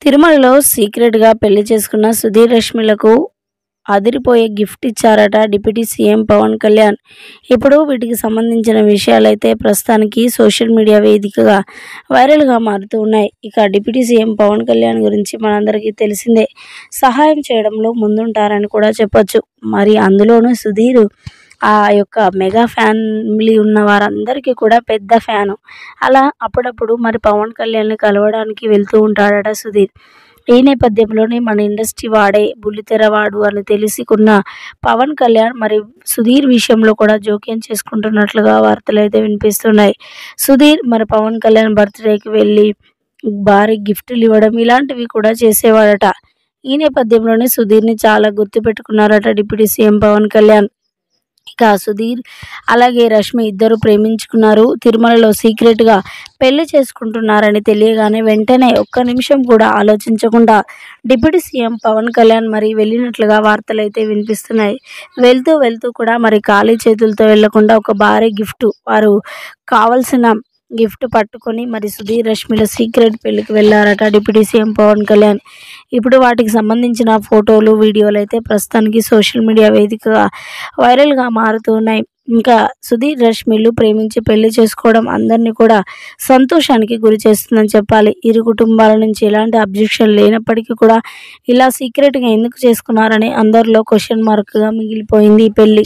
తిరుమలలో సీక్రెట్‌గా పెళ్లి చేసుకున్న సుధీర్, రష్మిలకు అదిరిపోయే గిఫ్ట్ ఇచ్చారట డిప్యూటీ సీఎం పవన్ కళ్యాణ్. ఇప్పుడు వీటికి సంబంధించిన విషయాలైతే ప్రస్తుతానికి సోషల్ మీడియా వేదికగా వైరల్‌గా మారుతూ ఉన్నాయి. ఇక డిప్యూటీ సీఎం పవన్ కళ్యాణ్ గురించి మనందరికీ తెలిసిందే. సహాయం చేయడంలో ముందుంటారని కూడా చెప్పొచ్చు. మరి అందులోనూ సుధీర్ ఆ యొక్క మెగా ఫ్యామిలీ ఉన్న వారందరికీ కూడా పెద్ద ఫ్యాను. అలా అప్పుడప్పుడు మరి పవన్ కళ్యాణ్‌ని కలవడానికి వెళ్తూ ఉంటాడట సుధీర్. ఈ నేపథ్యంలోనే మన ఇండస్ట్రీ వాడే, బుల్లితెర వాడు అని తెలిసికున్న పవన్ కళ్యాణ్ మరి సుధీర్ విషయంలో కూడా జోక్యం చేసుకుంటున్నట్లుగా వార్తలైతే వినిపిస్తున్నాయి. సుధీర్ మరి పవన్ కళ్యాణ్ బర్త్‌డేకి వెళ్ళి భారీ గిఫ్టులు ఇవ్వడం ఇలాంటివి కూడా చేసేవాడట. ఈ నేపథ్యంలోనే సుధీర్‌ని చాలా గుర్తుపెట్టుకున్నారట డిప్యూటీ సీఎం పవన్ కళ్యాణ్. ఇక సుధీర్ అలాగే రష్మి ఇద్దరు ప్రేమించుకున్నారు. తిరుమలలో సీక్రెట్‌గా పెళ్లి చేసుకుంటున్నారని తెలియగానే వెంటనే ఒక్క నిమిషం కూడా ఆలోచించకుండా డిప్యూటీ సీఎం పవన్ కళ్యాణ్ మరి వెళ్ళినట్లుగా వార్తలైతే వినిపిస్తున్నాయి. వెళ్తూ కూడా మరి ఖాళీ చేతులతో వెళ్లకుండా ఒక భారీ గిఫ్ట్, వారు కావాల్సిన గిఫ్ట్ పట్టుకొని మరి సుధీర్, రష్మిల సీక్రెట్ పెళ్లికి వెళ్లారట డిప్యూటీ సీఎం పవన్ కళ్యాణ్. ఇప్పుడు వాటికి సంబంధించిన ఫోటోలు, వీడియోలైతే ప్రస్తుతానికి సోషల్ మీడియా వేదికగా వైరల్‌గా మారుతూ ఉన్నాయి. ఇంకా సుధీర్, రష్మిలు ప్రేమించి పెళ్లి చేసుకోవడం అందరినీ కూడా సంతోషానికి గురి చేస్తుందని చెప్పాలి. ఇరు కుటుంబాల నుంచి ఎలాంటి అబ్జెక్షన్ లేనప్పటికీ కూడా ఇలా సీక్రెట్‌గా ఎందుకు చేసుకున్నారని అందరిలో క్వెషన్ మార్క్‌గా మిగిలిపోయింది ఈ పెళ్లి.